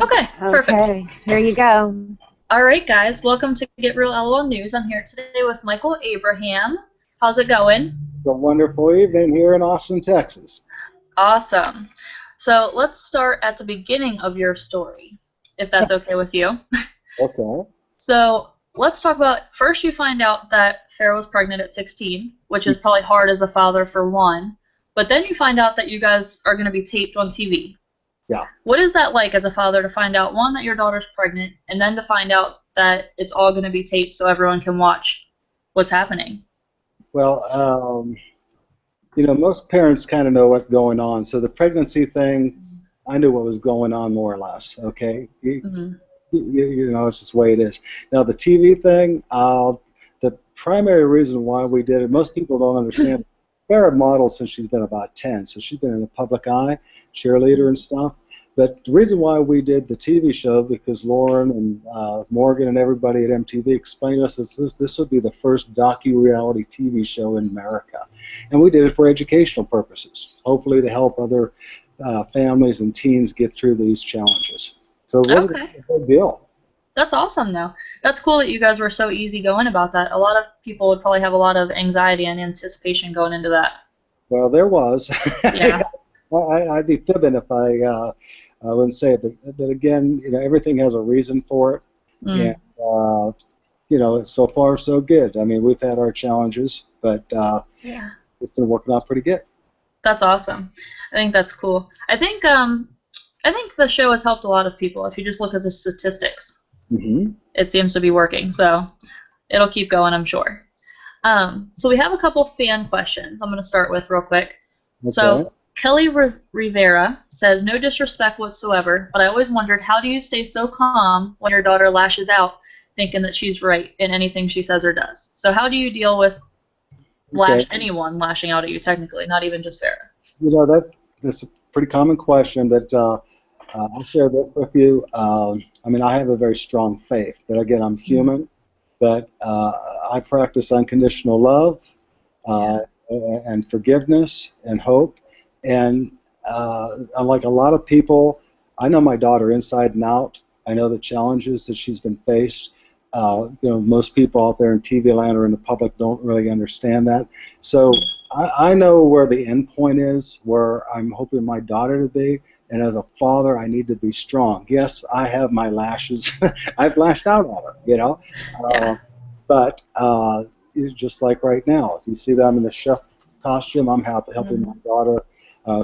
Okay, perfect. Okay, here you go. All right, guys, welcome to Get Real LOL News. I'm here today with Michael Abraham. How's it going? It's a wonderful evening here in Austin, Texas. Awesome. So let's start at the beginning of your story, if that's okay with you. Okay. So let's talk about first. You find out that Farrah was pregnant at 16, which is probably hard as a father for one. But then you find out that you guys are going to be taped on TV. Yeah. What is that like as a father to find out, one, that your daughter's pregnant, and then to find out that it's all going to be taped so everyone can watch what's happening? Well, most parents kind of know what's going on. So the pregnancy thing, I knew what was going on more or less. Okay. Mm-hmm. It's just the way it is. Now the TV thing, the primary reason why we did it, most people don't understand. Farrah modeled since she's been about 10, so she's been in the public eye, cheerleader and stuff. But the reason why we did the TV show, because Lauren and Morgan and everybody at MTV explained to us that this would be the first docu-reality TV show in America. And we did it for educational purposes, hopefully to help other families and teens get through these challenges. So it wasn't a big deal. That's awesome, though. That's cool that you guys were so easygoing about that. A lot of people would probably have a lot of anxiety and anticipation going into that. Well, there was. Yeah. I'd be fibbing if I wouldn't say it, but again, everything has a reason for it, and so far so good. I mean, we've had our challenges, but it's been working out pretty good. That's awesome. I think that's cool. I think the show has helped a lot of people. If you just look at the statistics, it seems to be working. So it'll keep going, I'm sure. So we have a couple fan questions. I'm going to start with real quick. Okay. So Kelly Rivera says, no disrespect whatsoever, but I always wondered, how do you stay so calm when your daughter lashes out thinking that she's right in anything she saes or does? So how do you deal with anyone lashing out at you, technically, not even just Farrah? That's a pretty common question, but I'll share this with you. I mean, I have a very strong faith, but again, I'm human, but I practice unconditional love and forgiveness and hope. And unlike a lot of people, I know my daughter inside and out. I know the challenges that she's been faced. Most people out there in TV land or in the public don't really understand that. So I know where the end point is, where I'm hoping my daughter to be. And as a father, I need to be strong. Yes, I have my lashes. I've lashed out at her, but just like right now, if you see that I'm in the chef costume, I'm helping my daughter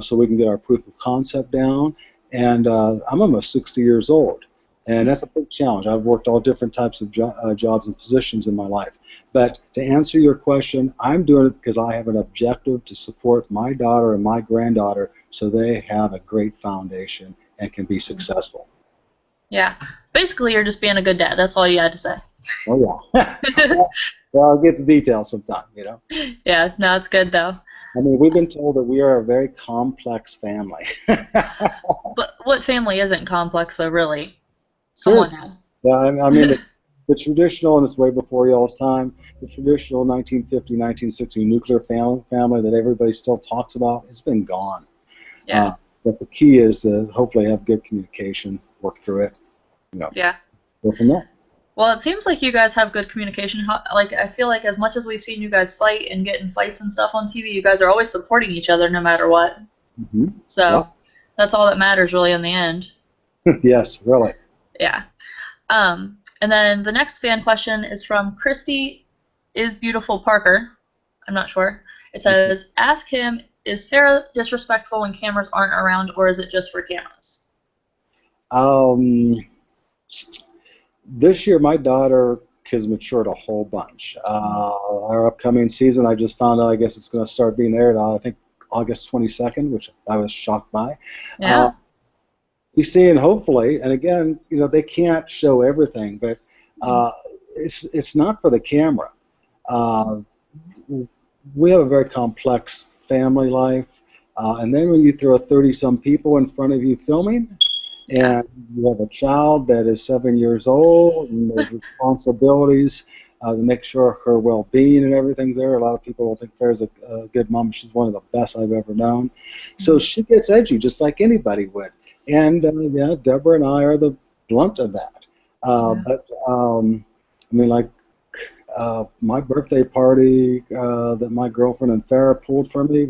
so we can get our proof of concept down. And I'm almost 60 years old, and that's a big challenge. I've worked all different types of jobs and positions in my life. But to answer your question, I'm doing it because I have an objective to support my daughter and my granddaughter so they have a great foundation and can be successful. Yeah. Basically, you're just being a good dad. That's all you had to say. Oh, yeah. Well, it gets details sometimes, Yeah, no, it's good, though. I mean, we've been told that we are a very complex family. But what family isn't complex, though, really? Seriously. Come on now. Yeah, I mean, the traditional, and it's way before y'all's time, the traditional 1950, 1960 nuclear family that everybody still talks about, it's been gone. Yeah. But the key is to hopefully have good communication, work through it. Yeah. Go from there. Well, it seems like you guys have good communication. I feel like as much as we've seen you guys fight and get in fights and stuff on TV, you guys are always supporting each other no matter what. So that's all that matters, really, in the end. Yes, really. Yeah. And then the next fan question is from Christy is Beautiful Parker. I'm not sure. It says, ask him, is Farrah disrespectful when cameras aren't around, or is it just for cameras? This year, my daughter has matured a whole bunch. Our upcoming season, I just found out, I guess it's going to start being aired, I think, August 22nd, which I was shocked by. Yeah. You see, and hopefully, and again, they can't show everything, but it's not for the camera. We have a very complex family life, and then when you throw 30-some people in front of you filming, and you have a child that is 7 years old, and there's responsibilities to make sure her well-being and everything's there. A lot of people don't think Farrah's a good mom. She's one of the best I've ever known. So she gets edgy just like anybody would. Yeah, Deborah and I are the blunt of that. Yeah. But I mean, like my birthday party that my girlfriend and Farrah pulled for me.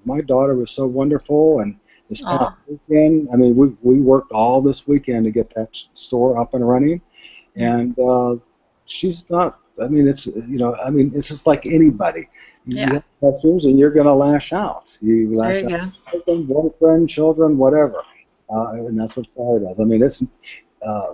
My daughter was so wonderful, and this past Aw. weekend, I mean, we worked all this weekend to get that store up and running, Yeah. and she's not. I mean, it's I mean, it's just like anybody. You Yeah. have pressures, and you're going to lash out. You There lash you out, go. husband, boyfriend, children, whatever, and that's what Farrah does. I mean, it's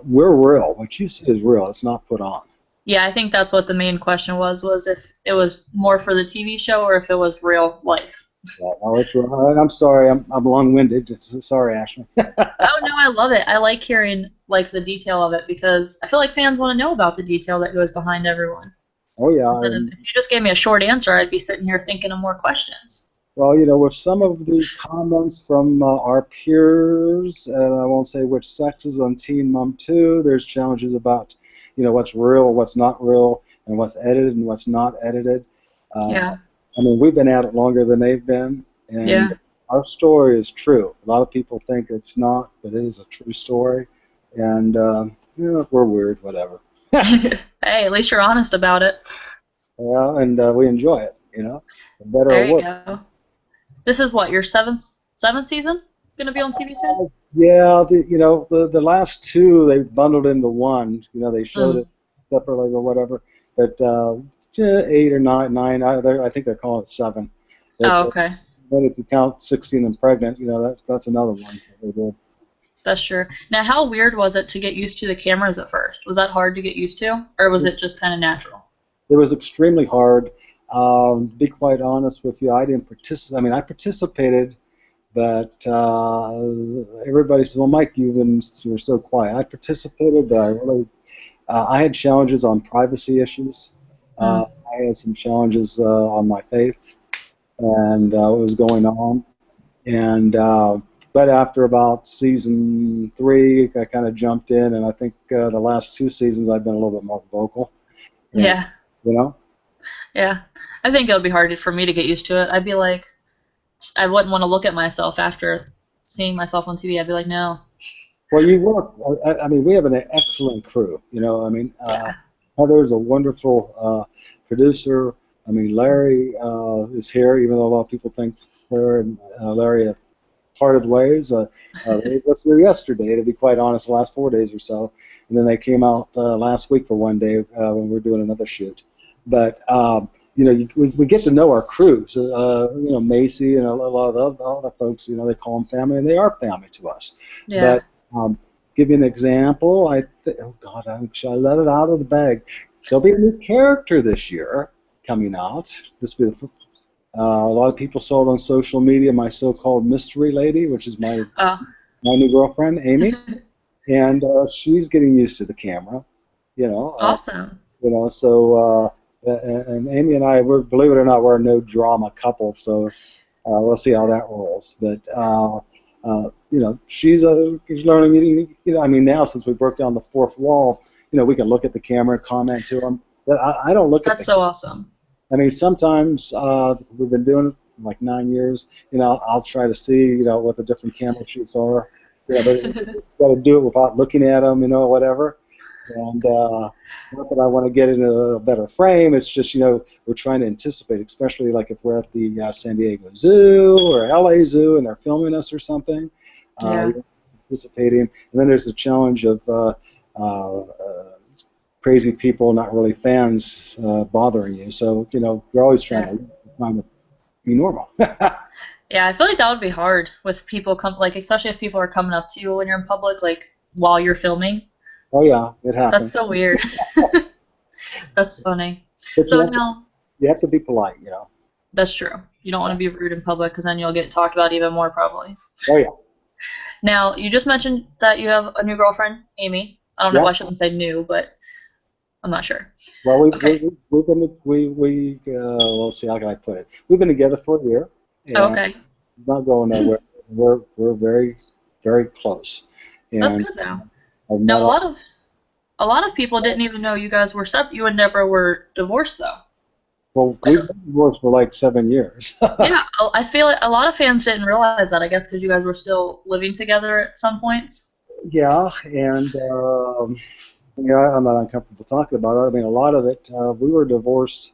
we're real. What you see is real. It's not put on. Yeah, I think that's what the main question was if it was more for the TV show or if it was real life. Yeah, no, it's right. I'm sorry. I'm long-winded. Sorry, Ashley. Oh no, I love it. I like hearing like the detail of it because I feel like fans want to know about the detail that goes behind everyone. Oh yeah. Instead of, if you just gave me a short answer, I'd be sitting here thinking of more questions. Well, with some of the comments from our peers, and I won't say which sexes on Teen Mom 2, there's challenges about, what's real, what's not real, and what's edited and what's not edited. Yeah. I mean, we've been at it longer than they've been, and Yeah. our story is true. A lot of people think it's not, but it is a true story, and we're weird, whatever. Hey, at least you're honest about it. Yeah, and we enjoy it, for better or There you worse. go. This is what, your seventh season gonna be on TV soon? Yeah, the last two they bundled into one. They showed Mm. it separately or whatever. But yeah, 8 or 9, I think they're calling it 7. But Oh, okay. then if you count 16 and pregnant, that's another one that they did. That's true. Now, how weird was it to get used to the cameras at first? Was that hard to get used to, or was it just kind of natural? It was extremely hard. To be quite honest with you, I didn't participate. I mean, I participated, but everybody said, "Well, Mike, you're so quiet." I participated, but I had challenges on privacy issues. Mm. I had some challenges on my faith and what was going on. And but after about season 3, I kind of jumped in, and I think the last 2 seasons I've been a little bit more vocal. And Yeah, you know, yeah. I think it would be hard for me to get used to it. I'd be like, I wouldn't want to look at myself after seeing myself on TV. I'd be like, no. well, you work. I mean, we have an excellent crew. I mean, Yeah. Heather's a wonderful producer. I mean, Larry is here, even though a lot of people think her and Larry have parted ways. They were just here yesterday, to be quite honest, the last 4 days or so, and then they came out last week for one day when we were doing another shoot. But we get to know our crew. So Macy and a lot of the other folks, they call them family, and they are family to us. Yeah. But give you an example. Oh God, should I let it out of the bag? There'll be a new character this year coming out. This will be a lot of people saw it on social media. My so-called mystery lady, which is my Oh. new girlfriend, Amy, and she's getting used to the camera. You know, uh, Awesome. so and Amy and I, believe it or not, we're a no drama couple. So we'll see how that rolls. But she's learning. I mean, now since we broke down the fourth wall, we can look at the camera, comment to them. But I don't look at That's the. so awesome. I mean, sometimes we've been doing it for like 9 years. I'll try to see, what the different camera shoots are. But you got to do it without looking at them, whatever. And not that I want to get into a better frame. It's just, we're trying to anticipate, especially like if we're at the San Diego Zoo or LA Zoo and they're filming us or something. Yeah. You're anticipating. And then there's the challenge of crazy people, not really fans, bothering you. So, you're always Yeah. trying to be normal. Yeah, I feel like that would be hard with people like especially if people are coming up to you when you're in public, like while you're filming. Oh, yeah, it That's happens. so weird. That's funny. But So now, you have to be polite. that's true. You don't want to be rude in public because then you'll get talked about even more probably. Oh, yeah. Now, you just mentioned that you have a new girlfriend, Amy. I don't know. Yeah. I shouldn't say new, but I'm not sure. Well, Okay. we've been we'll see, how can I put it? We've been together for a year, Oh, and okay. not going nowhere. We're very, very close, That's and good though. I've met Now, all. a lot of people didn't even know you guys were you and Deborah were divorced though. Well, Like, we've been divorced for like 7 years. yeah, I feel like a lot of fans didn't realize that. I guess because you guys were still living together at some points. Yeah, and I'm not uncomfortable talking about it. I mean, a lot of it, we were divorced,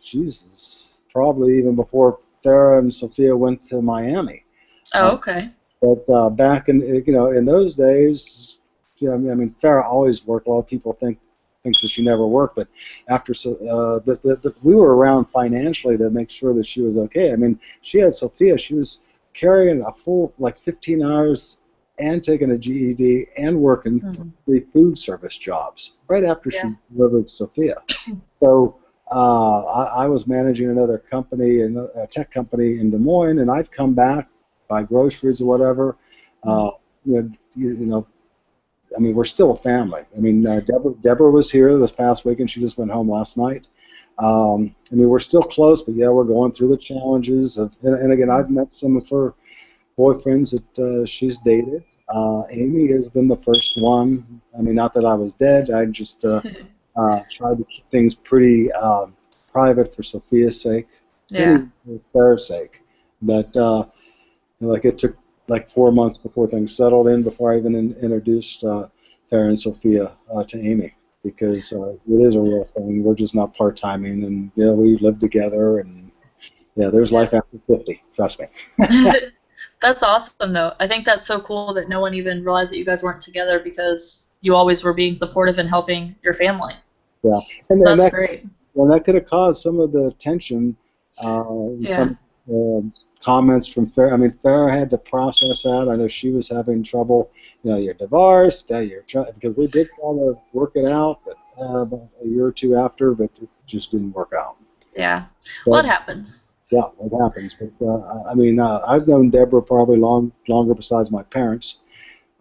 Jesus, probably even before Farrah and Sophia went to Miami. Oh, Uh, okay. but back in, in those days, I mean, Farrah always worked. A lot of people thinks that she never worked, but after we were around financially to make sure that she was okay. I mean, she had Sophia. She was carrying a full like 15 hours and taking a GED and working Hmm. 3 food service jobs right after Yeah. she delivered Sophia. So I was managing another company, a tech company in Des Moines, and I'd come back, buy groceries or whatever. Mm. Uh, you know, I mean, we're still a family. I mean, Deborah was here this past week, and she just went home last night. I mean, we're still close, but yeah, we're going through the challenges of. And again, I've met some of her boyfriends that she's dated. Amy has been the first one. I mean, not that I was dead. I just tried to keep things pretty private for Sophia's sake and Yeah. even for Farrah's sake. But like it took like 4 months before things settled in before I even introduced Farrah and Sophia to Amy because it is a real thing. We're just not part-timing, and yeah, we live together, and yeah, there's Yeah. life after 50. Trust me. That's awesome, though. I think that's so cool that no one even realized that you guys weren't together because you always were being supportive and helping your family. Yeah, and, So and that's that great. and that could have caused some of the tension, Yeah. some comments from Farrah. I mean, Farrah had to process that. I know she was having trouble. You're divorced. Because we did try to work it out, but about a year or two after, but it just didn't work out. Yeah. Well, But it happens. yeah, it happens. But I mean, I've known Deborah probably longer besides my parents.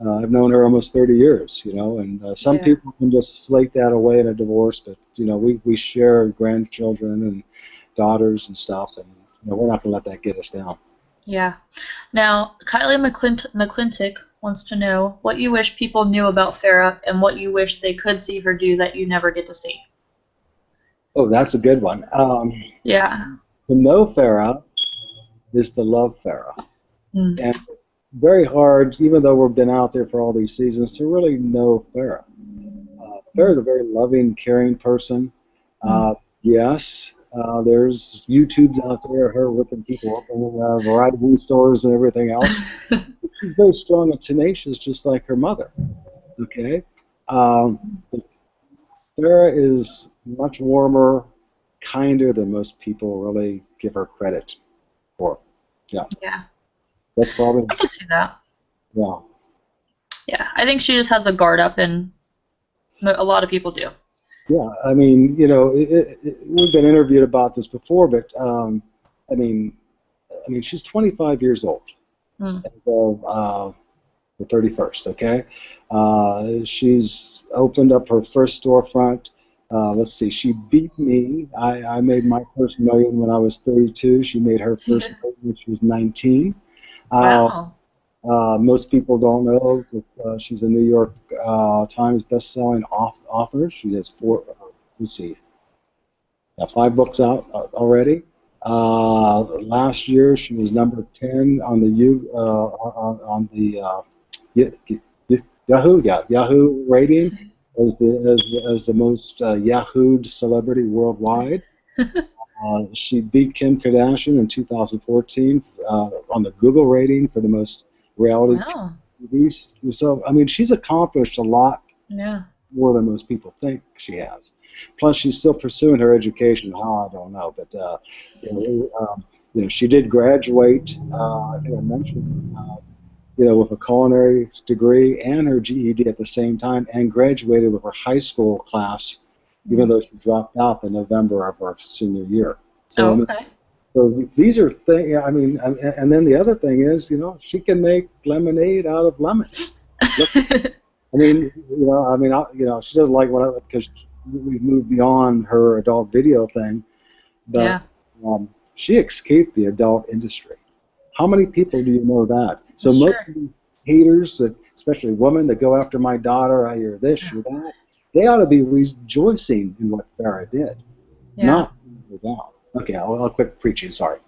I've known her almost 30 years, and some Yeah. people can just slate that away in a divorce, but we share grandchildren and daughters and stuff, and we're not going to let that get us down. Yeah. Now, Kylie McClintock wants to know what you wish people knew about Farrah and what you wish they could see her do that you never get to see. Oh, that's a good one. Yeah. To know Farrah is to love Farrah, Mm. and it's very hard, even though we've been out there for all these seasons, to really know Farrah. Farrah's a very loving, caring person. Mm. Yes, there's YouTubes out there, her ripping people up in Verizon stores and everything else. She's very strong and tenacious, just like her mother. Okay, um, Farrah is much warmer, kinder than most people really give her credit for. Yeah, Yeah. that's probably I could see that. yeah. Yeah. I think she just has a guard up, and a lot of people do. Yeah, I mean, we've been interviewed about this before, but I mean, she's 25 years old Mm. as of the 31st. Okay, she's opened up her first storefront. Let's see, she beat me. I made my first million when I was 32. She made her first million when she was 19. Uh, Wow. Most people don't know that she's a New York Times best-selling author. She has let's see, 5 books out already. Last year, she was number 10 on the Yahoo rating as the most Yahooed celebrity worldwide. She beat Kim Kardashian in 2014 on the Google rating for the most reality Wow. TV. So, I mean, she's accomplished a lot Yeah. more than most people think she has. Plus, she's still pursuing her education. How, I don't know, but she did graduate. I think I mentioned, with a culinary degree and her GED at the same time, and graduated with her high school class, even Mm. though she dropped out in November of her senior year. So, Oh, I mean, okay. so these are things. I mean, and then the other thing is, she can make lemonade out of lemons. Look, I mean, she doesn't like what because we've moved beyond her adult video thing, but Yeah. she escaped the adult industry. How many people do you know that? So most Sure. of the haters, that, especially women that go after my daughter, you're this, Yeah. you're that, they ought to be rejoicing in what Farrah did. Yeah. Not without. Okay, I'll quit preaching. Sorry.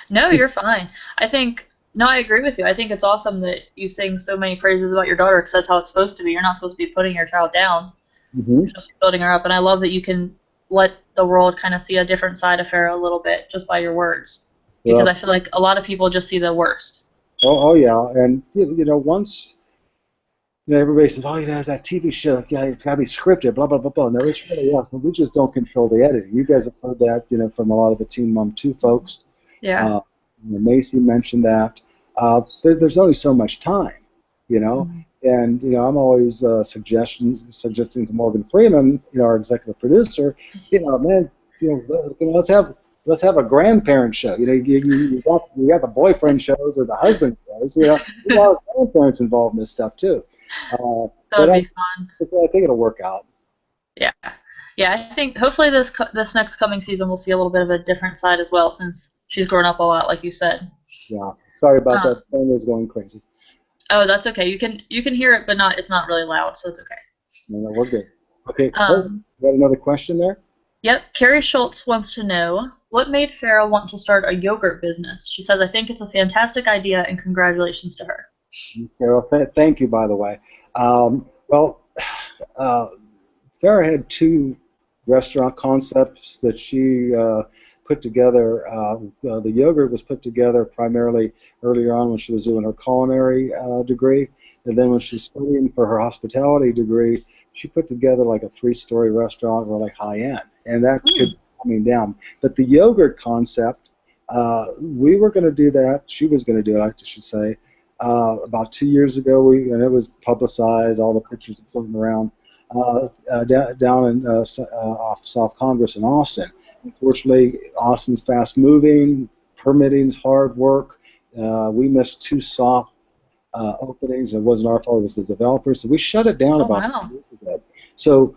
No, you're fine. I think, no, I agree with you. I think it's awesome that you sing so many praises about your daughter because that's how it's supposed to be. You're not supposed to be putting your child down. Hmm. You're supposed to be building her up. And I love that you can let the world kind of see a different side of Farrah a little bit just by your words. Because I Well, feel like a lot of people just see the worst. oh yeah, and once everybody says, "Oh, there's that TV show. Yeah, it's got to be scripted." Blah blah blah blah. No, it's really us. We just don't control the editing. You guys have heard that, from a lot of the Teen Mom 2 folks. Yeah. Uh, Macy mentioned that. There's only so much time, you know, Mhm. and I'm always suggesting to Morgan Freeman, our executive producer, man, let's have a grandparent show. You got the boyfriend shows or the husband shows. There's a lot of grandparents involved in this stuff too. That But would I, be fun. I think it'll work out. Yeah. Yeah, I think hopefully this next coming season we'll see a little bit of a different side as well since she's grown up a lot, like you said. Yeah. Sorry about Um, that. Phone is going crazy. oh, that's okay. You can hear it, but it's not really loud, so it's okay. No, no, we're good. Okay. Oh, Um, you got another question there? yep. Carrie Schultz wants to know what made Farrah want to start a yogurt business. She says, "I think it's a fantastic idea, and congratulations to her." Carol, thank you, by the way. Well, uh, Farrah had two restaurant concepts that she put together. The yogurt was put together primarily earlier on when she was doing her culinary degree, and then when she was studying for her hospitality degree, she put together like a three-story restaurant, really high-end, and that could Mm. be coming down. But the yogurt concept, we were going to do that. She was going to do it, I should say. About 2 years ago, and it was publicized. All the pictures are floating around down in off South Congress in Austin. Unfortunately, Austin's fast moving, permitting's hard work. We missed two soft openings. It wasn't our fault; it was the developer. So we shut it down Oh about wow. 2 years ago. So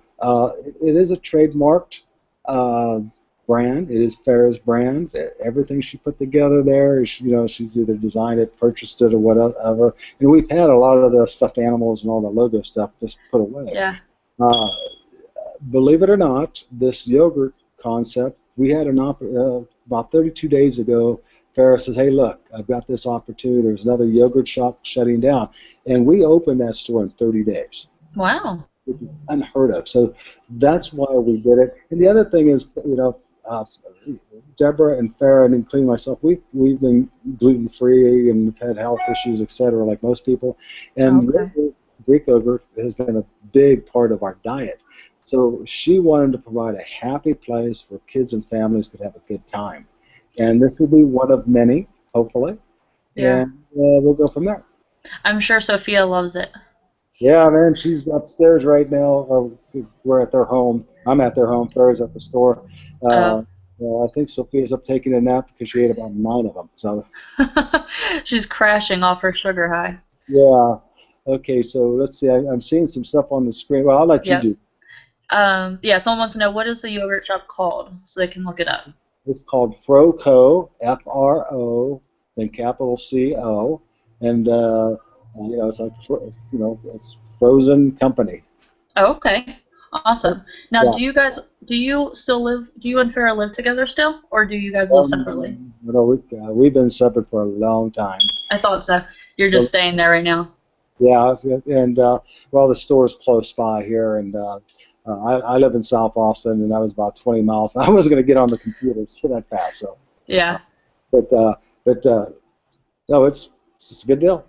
it is a trademarked uh, brand. It is Farrah's brand. Everything she put together there, she's either designed it, purchased it, or whatever. And we've had a lot of the stuffed animals and all the logo stuff just put away. Yeah. Uh, Believe it or not, this yogurt concept, we had about 32 days ago. Farrah says, "Hey, look, I've got this opportunity. There's another yogurt shop shutting down," and we opened that store in 30 days, Wow. which is unheard of. So that's why we did it. And the other thing is, Deborah and Farrah, and including myself, we've been gluten free and had health issues, etc., like most people. And Okay. Greek yogurt has been a big part of our diet. So she wanted to provide a happy place where kids and families could have a good time. And this will be one of many, hopefully. Yeah. And we'll go from there. I'm sure Sophia loves it. Yeah, man, she's upstairs right now. We're at their home. I'm at their home. Farrah's at the store. Oh. I think Sophia's up taking a nap because she ate about 9 of them. So, She's crashing off her sugar high. yeah. Okay, so let's see. I'm seeing some stuff on the screen. Well, I'll let you Yep. do. Yeah, someone wants to know what is the yogurt shop called so they can look it up. It's called Froco, Fro, then capital CO, and it's like it's frozen company. Oh, okay. Awesome. Now, Yeah. do you still live, do you and Farrah live together still, or do you guys live separately? We've been separate for a long time. I thought so. You're just So, staying there right now. yeah, and well, the store's close by here, and I live in South Austin, and that was about 20 miles. I wasn't going to get on the computer that fast, so. Yeah. But no, it's a good deal.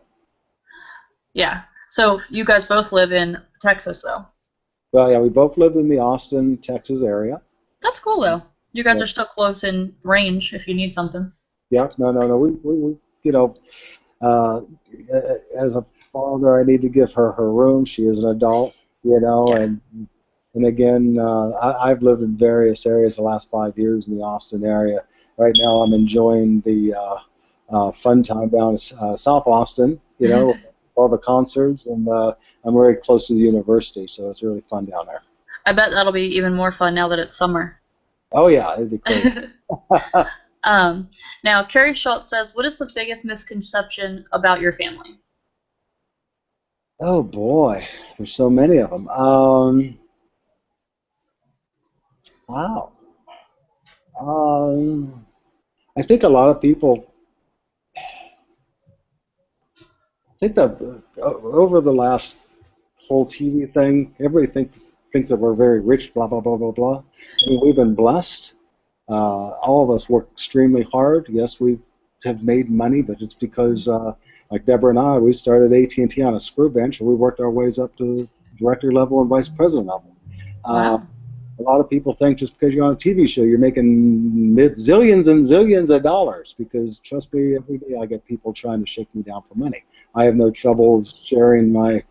Yeah. So you guys both live in Texas, though. Well, yeah, we both lived in the Austin, Texas area. That's cool, though. You guys Yeah, are still close in range if you need something. yeah, no. We you know, uh, as a father, I need to give her her room. She is an adult, Yeah. and again, I've lived in various areas the last 5 years in the Austin area. Right now, I'm enjoying the fun time down in South Austin, all the concerts, and I'm very close to the university, so it's really fun down there. I bet that'll be even more fun now that it's summer. Oh yeah, it'd be crazy. um, Now, Carrie Schultz says, what is the biggest misconception about your family? Oh boy, there's so many of them. Wow. I think a lot of people. I think that over the last whole TV thing, everybody thinks that we're very rich, blah blah blah blah blah. I mean, we've been blessed. All of us work extremely hard. Yes, we have made money, but it's because, like Deborah and I, we started AT&T on a screw bench, and we worked our ways up to director level and vice president level. Wow. A lot of people think just because you're on a TV show, you're making zillions and zillions of dollars. Because trust me, every day I get people trying to shake me down for money. I have no trouble sharing my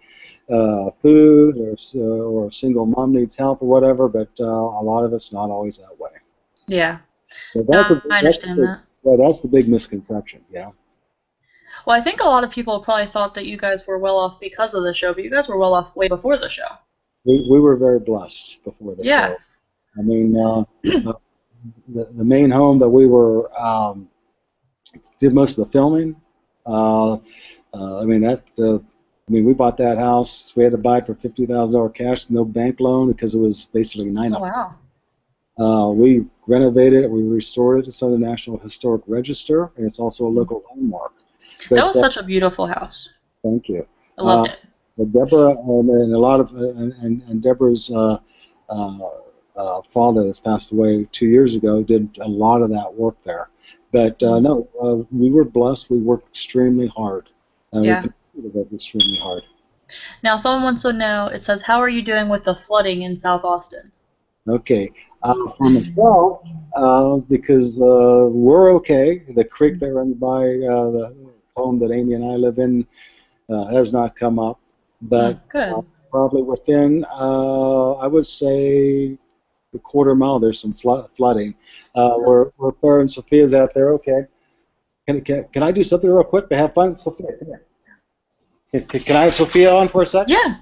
food, or a single mom needs help or whatever, but a lot of it's not always that way. Yeah. So No, I understand that. that's the big misconception, yeah. Well, I think a lot of people probably thought that you guys were well off because of the show, but you guys were well off way before the show. We were very blessed before the Yeah. show. I mean, the main home that we were did most of the filming. I mean, we bought that house. We had to buy it for $50,000 cash, no bank loan, because it was basically Oh, wow. We renovated it. We restored it. It's on the National Historic Register, and it's also a local landmark. But, That was such a beautiful house. thank you. I loved it. But Deborah and a lot of and Deborah's father that's passed away 2 years ago did a lot of that work there. But no, we were blessed. We worked extremely hard. Yeah. We continue to work extremely hard. Now, someone wants to know, it says, how are you doing with the flooding in South Austin? Okay. For myself, because we're okay. The creek that runs by the home that Amy and I live in has not come up, but Good. probably within, I would say, a quarter mile, there's some flooding. Where Claire and Sophia's out there. Okay. Can I do something real quick to have fun? Sophia, come here. Can I have Sophia on for a second? Yeah.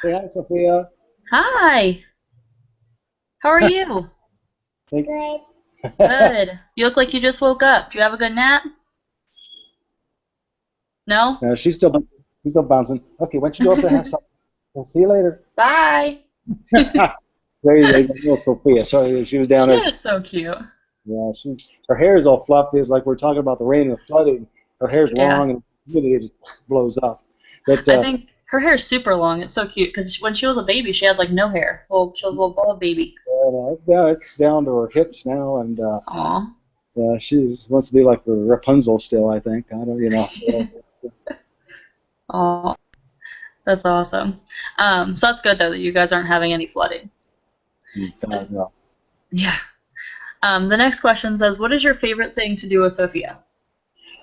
Say hi, Sophia. Hi. How are you? Good. Good. You look like you just woke up. Did you have a good nap? No? No, she's still bouncing. Okay, why don't you go up there and have something? I'll see you later. Bye. There you go, Sophia. Sorry, she was down there. She is so cute. Yeah, her hair is all fluffy. It's like we're talking about the rain and the flooding. Her hair's long and it just blows up. But I think her hair is super long. It's so cute because when she was a baby, she had like no hair. Well, she was a little bald baby. It's down to her hips now, and Aw. she wants to be like Rapunzel still. I think Aw. That's awesome. So that's good though that you guys aren't having any flooding. No. Yeah. The next question says, what is your favorite thing to do with Sophia?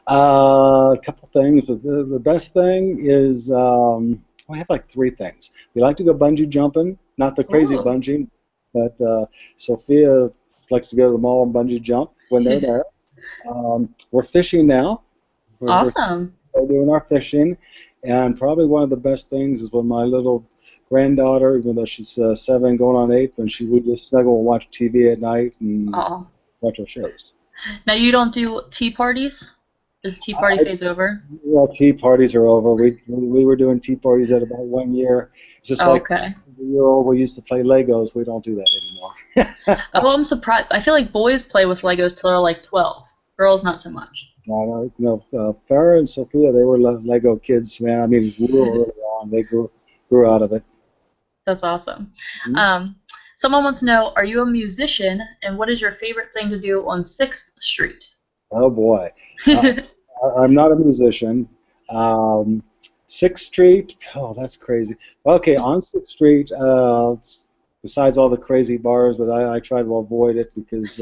A couple things. The best thing is we have like three things. We like to go bungee jumping, not the crazy bungee, but Sophia likes to go to the mall and bungee jump when they're there. We're fishing now. Awesome. We're doing our fishing, and probably one of the best things is when my little granddaughter, even though she's 7 going on 8, when we just snuggle and watch TV at night and watch our shows. Now you don't do tea parties? Is tea party phase over? Well, tea parties are over. We were doing tea parties at about 1 year. It's just like a year old. We used to play Legos. We don't do that anymore. Oh, I'm surprised. I feel like boys play with Legos till they're like 12. Girls, not so much. No, Farrah and Sophia, they were Lego kids, man. I mean, real early on, they grew out of it. That's awesome. Someone wants to know, are you a musician, and what is your favorite thing to do on 6th Street? Oh, boy. I'm not a musician. 6th Street, oh, that's crazy. Okay, on 6th Street, besides all the crazy bars, but I try to avoid it because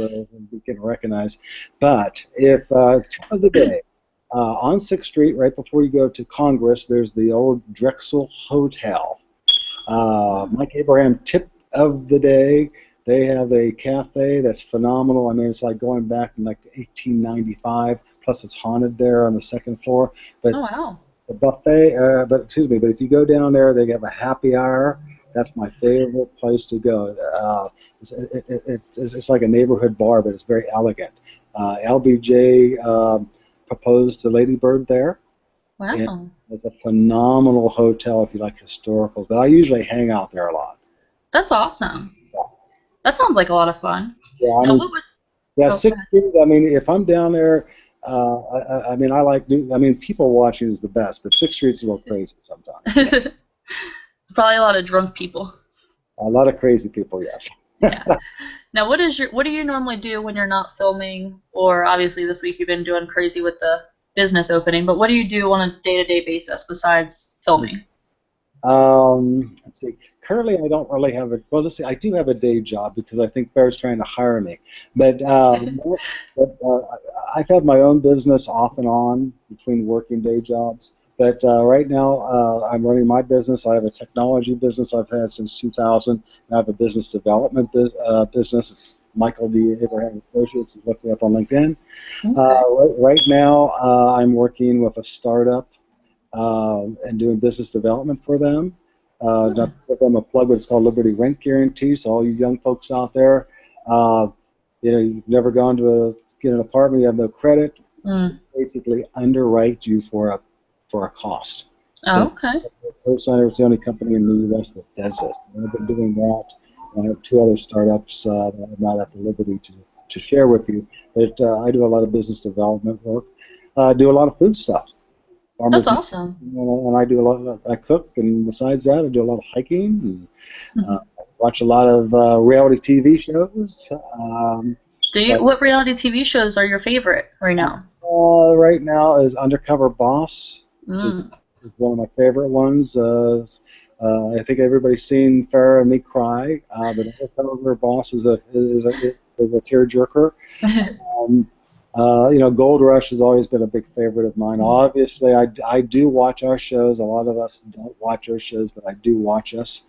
we get recognized. But if time of the day, on 6th Street, right before you go to Congress, there's the old Drexel Hotel. Mike Abraham tip of the day. They have a cafe that's phenomenal. I mean, it's like going back in like 1895. Plus, it's haunted there on the 2nd floor. But oh, wow. The buffet, but if you go down there, they have a happy hour. That's my favorite place to go. It's like a neighborhood bar, but it's very elegant. LBJ proposed to Lady Bird there. Wow. And it's a phenomenal hotel if you like historicals. But I usually hang out there a lot. That's awesome. Yeah. That sounds like a lot of fun. Yeah, Yeah, Okay. 6th Street. I mean, if I'm down there, I mean, I mean, people watching is the best, but 6th Street's a little crazy sometimes. Yeah. Probably a lot of drunk people. A lot of crazy people, yes. Yeah. Now, what do you normally do when you're not filming? Or obviously this week you've been doing crazy with the business opening, but what do you do on a day-to-day basis besides filming? Let's see. Currently, I don't really have a. Well, let's see. I do have a day job because I think Bear's trying to hire me. But, I've had my own business off and on between working day jobs. But right now, I'm running my business. I have a technology business I've had since 2000. I have a business development business. It's Michael D. Abraham Associates. You look me up on LinkedIn. Right now, I'm working with a startup and doing business development for them. Not to give them a plug, but it's called Liberty Rent Guarantee. So all you young folks out there, you've never gone to get an apartment, you have no credit. Basically underwrite you for a cost. Oh, okay. CoSigner is the only company in the U.S. that does this. And I've been doing that. I have 2 other startups that I'm not at the liberty to share with you. But I do a lot of business development work. Do a lot of food stuff. That's awesome. And I do a lot. I cook, and besides that, I do a lot of hiking. And, watch a lot of reality TV shows. What reality TV shows are your favorite right now? Right now is Undercover Boss. Is one of my favorite ones. I think everybody's seen Farrah and Me Cry, but Undercover Boss is a tearjerker. Gold Rush has always been a big favorite of mine. Obviously, I do watch our shows. A lot of us don't watch our shows, but I do watch us.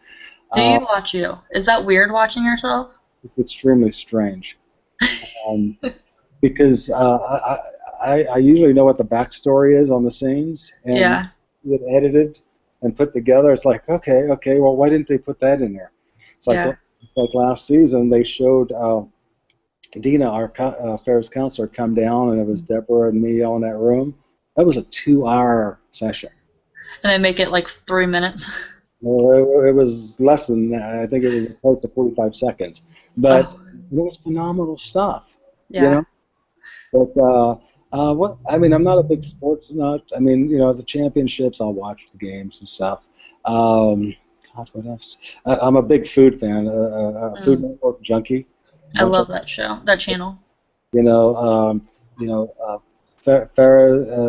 Do you watch you? Is that weird watching yourself? It's extremely strange. Because I usually know what the backstory is on the scenes, and get edited and put together. It's like, okay, well, why didn't they put that in there? It's like last season they showed Dina, our affairs counselor, come down, and it was Deborah and me all in that room. That was a 2-hour session. And they make it like 3 minutes. Well, it was less than that. I think it was close to 45 seconds. But it was phenomenal stuff. Yeah. But I'm not a big sports nut. I mean, the championships, I'll watch the games and stuff. What else? I'm a big food fan, Food Network junkie. I love that show, that channel. Farrah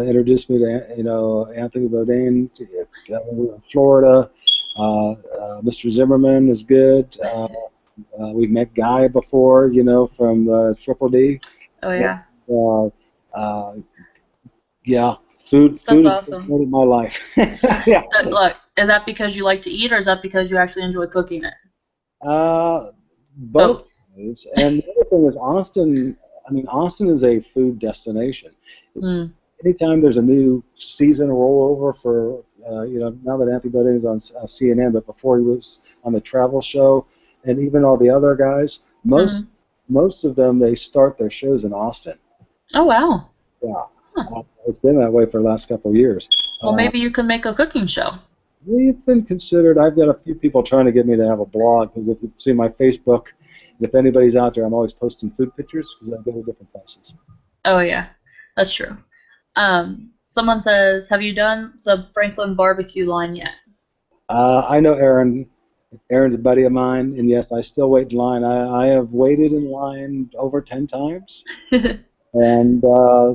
introduced me to Anthony Bourdain, Florida. Mr. Zimmerman is good. We've met Guy before, from Triple D. Oh yeah. Food. That's Food awesome. is part of my life. Yeah. Look, is that because you like to eat, or is that because you actually enjoy cooking it? Both. And the other thing is Austin. I mean, Austin is a food destination. Anytime there's a new season rollover for, now that Anthony Bourdain is on CNN, but before he was on the travel show, and even all the other guys, most of them, they start their shows in Austin. Oh, wow. Yeah. It's been that way for the last couple of years. Well, maybe you can make a cooking show. We've been considered. I've got a few people trying to get me to have a blog, because if you see my Facebook, and if anybody's out there, I'm always posting food pictures because I go to different places. Oh, yeah. That's true. Someone says, have you done the Franklin barbecue line yet? I know Aaron. Aaron's a buddy of mine, and yes, I still wait in line. I have waited in line over 10 times, and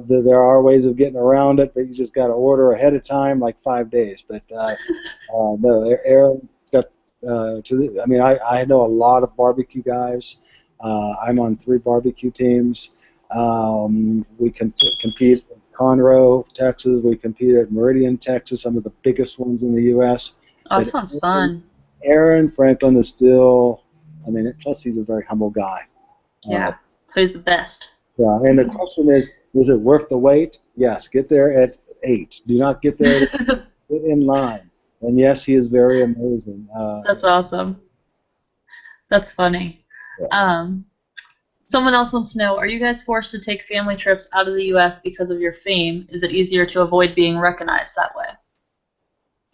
there are ways of getting around it, but you just got to order ahead of time, like 5 days. But no, Aaron got I know a lot of barbecue guys. I'm on 3 barbecue teams. We compete in Conroe, Texas. We compete at Meridian, Texas, some of the biggest ones in the U.S. Oh, that sounds fun. Aaron Franklin is still, plus he's a very humble guy. Yeah, so he's the best. Yeah, and the question is it worth the wait? Yes, get there at 8. Do not get there, get in line. And yes, he is very amazing. That's awesome. That's funny. Yeah. Someone else wants to know, are you guys forced to take family trips out of the U.S. because of your fame? Is it easier to avoid being recognized that way?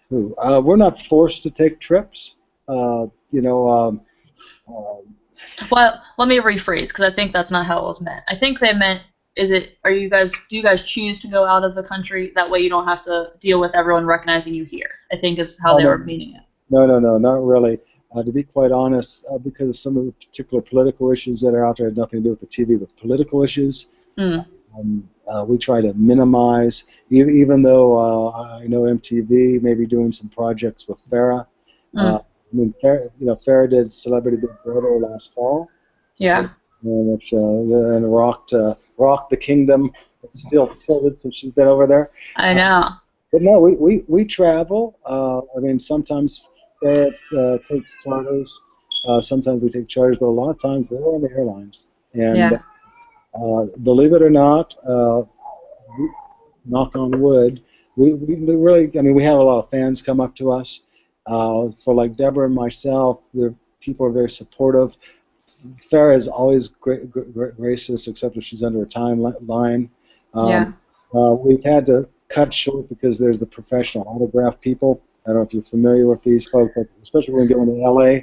We're not forced to take trips. Well, let me rephrase because I think that's not how it was meant. I think they meant, do you guys choose to go out of the country? That way you don't have to deal with everyone recognizing you here. I think is how No, they no, were meaning it. no, not really. To be quite honest, because of some of the particular political issues that are out there, had nothing to do with the TV, but political issues. Mm. We try to minimize, even though I know MTV may be doing some projects with Farrah. Mm. I mean, Farrah did Celebrity Big Brother last fall, Yeah. which and rocked the kingdom. Still did since she's been over there. I know. But no, we travel. I mean, sometimes Farrah takes charters. Sometimes we take charters, but a lot of times we're on the airlines. And Yeah. believe it or not, knock on wood, we really, I mean, we have a lot of fans come up to us. For like Deborah and myself, the people are very supportive. Farrah is always gracious, except if she's under a timeline. Yeah. We've had to cut short because there's the professional autograph people. I don't know if you're familiar with these folks, especially when we go into LA.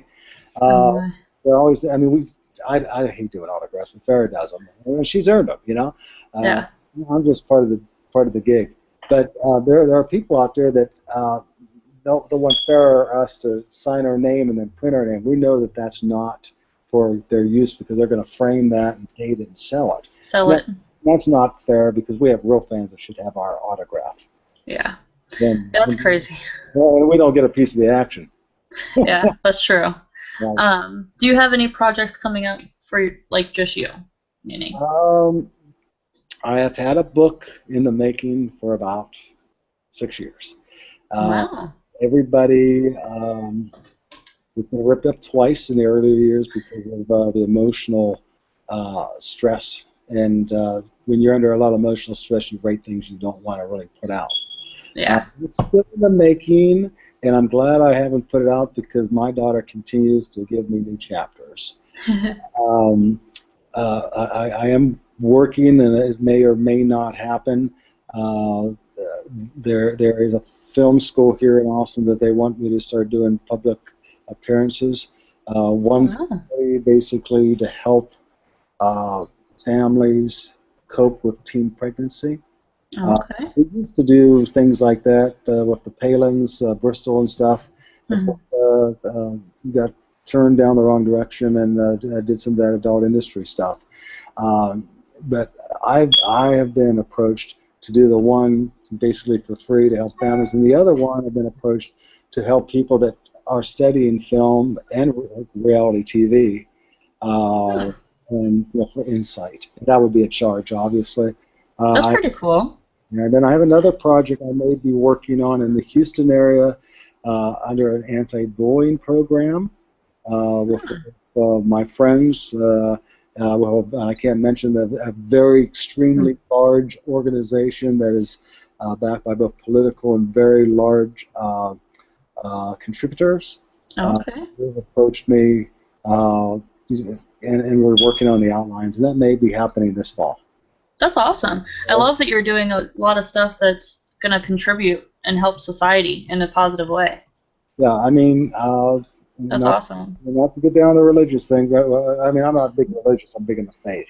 Oh, They're always, I mean, I hate doing autographs, but Farrah does them. And she's earned them, you know. yeah. I'm just part of the gig. But there are people out there that they'll want Farrah or us to sign our name and then print our name. We know that that's not for their use because they're going to frame that and date it and sell it. Sell it. That's not fair because we have real fans that should have our autograph. Yeah. Then, That's crazy. Well, we don't get a piece of the action. Yeah, that's true. Right. Do you have any projects coming up for like just you? Meaning. I have had a book in the making for about 6 years. Wow. Everybody it's been ripped up twice in the early years because of the emotional stress. And when you're under a lot of emotional stress, you write things you don't want to really put out. Yeah. It's still in the making, and I'm glad I haven't put it out because my daughter continues to give me new chapters. I am working, and it may or may not happen. There is a film school here in Austin that they want me to start doing public appearances. One basically to help families cope with teen pregnancy. Okay. We used to do things like that with the Palins, Bristol and stuff. Before got turned down the wrong direction and I did some of that adult industry stuff. But I have been approached to do the one basically for free to help families, and the other one I've been approached to help people that are studying film and reality TV. And for insight. That would be a charge, obviously. That's pretty cool. And then I have another project I may be working on in the Houston area under an anti-bullying program with my friends. Well, I can't mention a very extremely large organization that is backed by both political and very large contributors. Okay. They've approached me. And we're working on the outlines, and that may be happening this fall. That's awesome. I love that you're doing a lot of stuff that's going to contribute and help society in a positive way. Yeah, I mean, that's awesome. Not to get down the religious thing, but I mean, I'm not big religious. I'm big in the faith.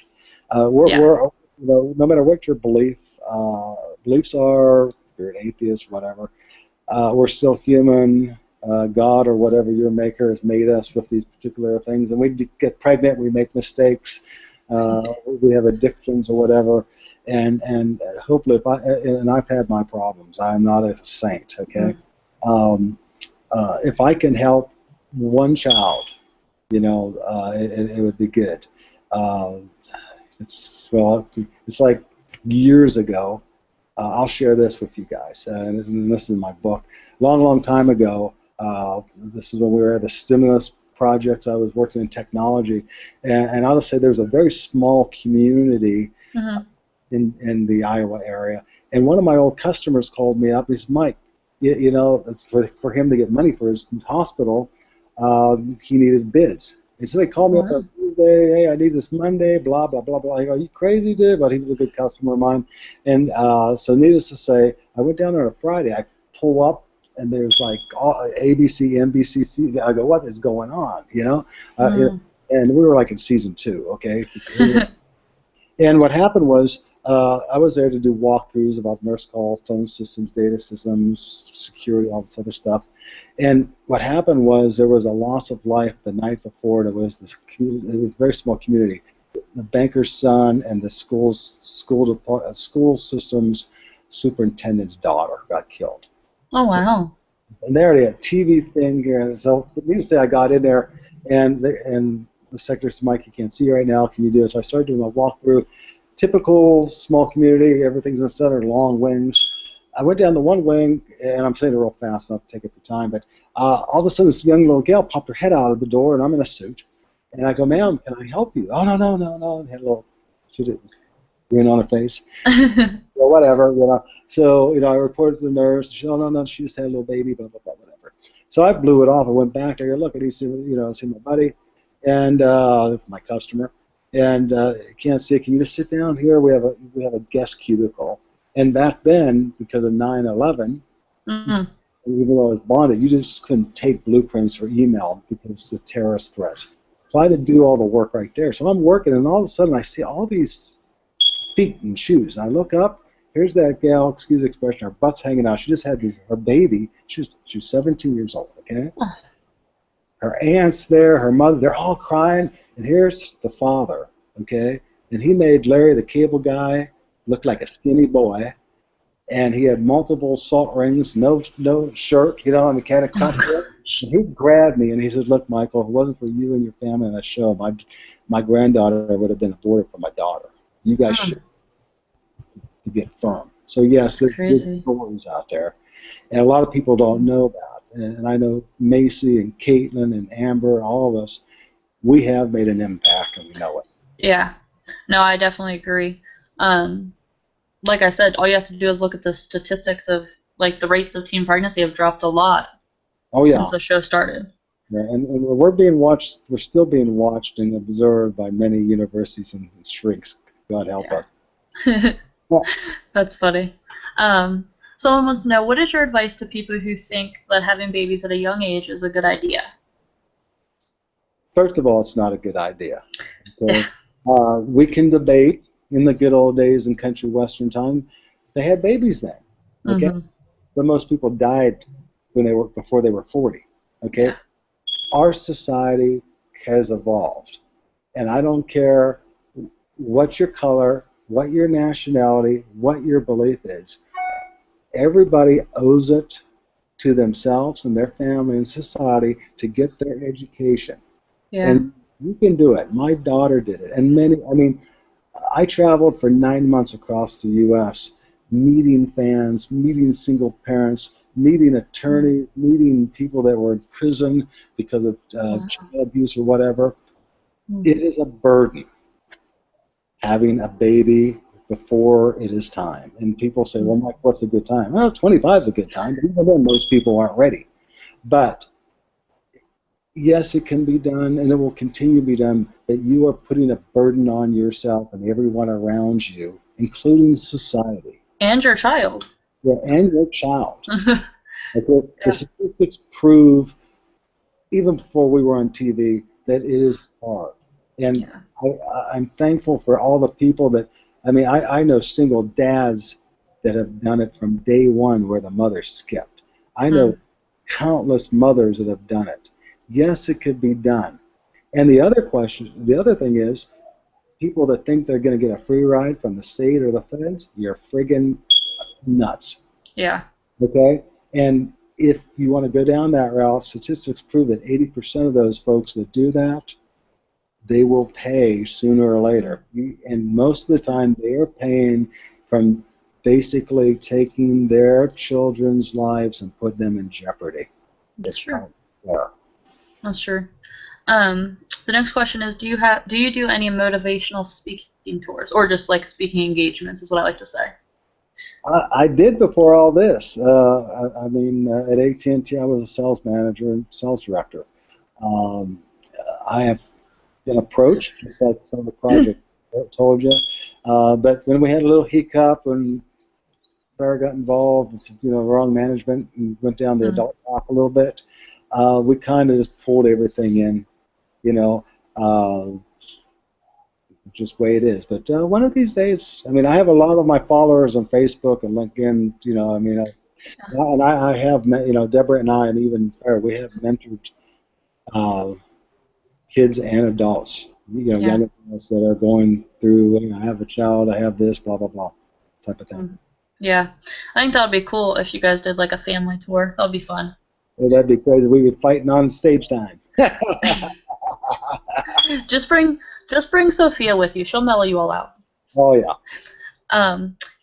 We're you know, no matter what your beliefs are, if you're an atheist, whatever, we're still human. God or whatever your maker has made us with these particular things, and we get pregnant, we make mistakes, we have addictions or whatever, and hopefully and I've had my problems. I'm not a saint, okay? If I can help one child, you know, it would be good. It's like years ago. I'll share this with you guys, and this is in my book. Long time ago. This is when we were at the stimulus projects. I was working in technology, and I'll just say there's a very small community in the Iowa area. And one of my old customers called me up. He said, "Mike, you know, for him to get money for his hospital, he needed bids." And so they called me up on Tuesday. Hey, I need this Monday. Blah blah blah blah. I go, "Are you crazy, dude?" But he was a good customer of mine, and so needless to say, I went down there on a Friday. I pull up. And there's like ABC, NBC. I go, what is going on? You know, and we were like in season 2, okay? And what happened was I was there to do walkthroughs about nurse call, phone systems, data systems, security, all this other stuff. And what happened was there was a loss of life the night before. There was this it was a very small community. The banker's son and the school systems superintendent's daughter got killed. Oh, wow. And they already had a TV thing here. And so, needless to say, I got in there, and the secretary said, Mike, you can't see right now. Can you do it? So I started doing my walkthrough. Typical small community. Everything's in the center, long wings. I went down the one wing, and I'm saying it real fast, not to take up your time, but all of a sudden this young little gal popped her head out of the door, and I'm in a suit. And I go, ma'am, can I help you? Oh, no. And had a little, she did grin on her face. Well, whatever, you know. So, you know, I reported to the nurse. She, oh, no, she just had a little baby, blah, blah, blah, whatever. So I blew it off. I went back. I go, look, I see my buddy and my customer. And can't see it. Can you just sit down here? We have a guest cubicle. And back then, because of 9/11, even though it was bonded, you just couldn't take blueprints or email because it's a terrorist threat. So I had to do all the work right there. So I'm working, and all of a sudden I see all these feet and shoes. And I look up. Here's that gal, excuse the expression, her butt's hanging out. She just had her baby. She was 17 years old, okay? Her aunt's there, her mother, they're all crying. And here's the father, okay? And he made Larry, the cable guy, look like a skinny boy. And he had multiple salt rings, no shirt, you know, and the kind of cut it. And he grabbed me and he said, look, Michael, if it wasn't for you and your family on that show, my granddaughter would have been aborted for my daughter. You guys should to get firm. So yes, there's stories out there, and a lot of people don't know about it. And I know Macy and Caitlin and Amber, all of us, we have made an impact, and we know it. Yeah, no, I definitely agree. Like I said, all you have to do is look at the statistics of like the rates of teen pregnancy have dropped a lot since the show started. Yeah, and we're being watched. We're still being watched and observed by many universities and shrinks. God help us. Well, that's funny. Someone wants to know, what is your advice to people who think that having babies at a young age is a good idea? First of all, it's not a good idea. Okay? We can debate. In the good old days in country western time, they had babies then. Okay, but most people died before they were 40. Okay, our society has evolved, and I don't care what your color, what your nationality, what your belief is. Everybody owes it to themselves and their family and society to get their education. Yeah. And you can do it. My daughter did it, and I traveled for 9 months across the U.S., meeting fans, meeting single parents, meeting attorneys, meeting people that were in prison because of child abuse or whatever. It is a burden having a baby before it is time. And people say, well, Mike, what's a good time? Well, 25 is a good time, but even then most people aren't ready. But yes, it can be done, and it will continue to be done, but you are putting a burden on yourself and everyone around you, including society. And your child. Yeah, and your child. Okay? The statistics prove, even before we were on TV, that it is hard. And I'm thankful for all the people that, I know single dads that have done it from day one where the mother skipped. I know countless mothers that have done it. Yes, it could be done. And the other thing is, people that think they're going to get a free ride from the state or the feds, you're friggin' nuts. Yeah. Okay? And if you want to go down that route, statistics prove that 80% of those folks that do that, they will pay sooner or later. And most of the time, they are paying from basically taking their children's lives and put them in jeopardy. That's true. Yeah. That's true. The next question is, do you do any motivational speaking tours, or just like speaking engagements is what I like to say? I did before all this. At AT&T, I was a sales manager and sales director. I have been approached, just like some of the project I told you. But when we had a little hiccup and Sarah got involved with wrong management and went down the adult path a little bit, we kind of just pulled everything in. Uh, just the way it is. But one of these days, I mean, I have a lot of my followers on Facebook and LinkedIn. You know, I mean, and I have met, you know, Deborah and I, and even Farrah, we have mentored uh, kids and adults. You know, Yeah. young adults that are going through. You know, I have a child, I have this, blah blah blah, type of thing. Yeah. I think that would be cool if you guys did like a family tour. That would be fun. Well, that'd be crazy. We would fighting on stage time. Just bring Sophia with you. She'll mellow you all out. Oh yeah.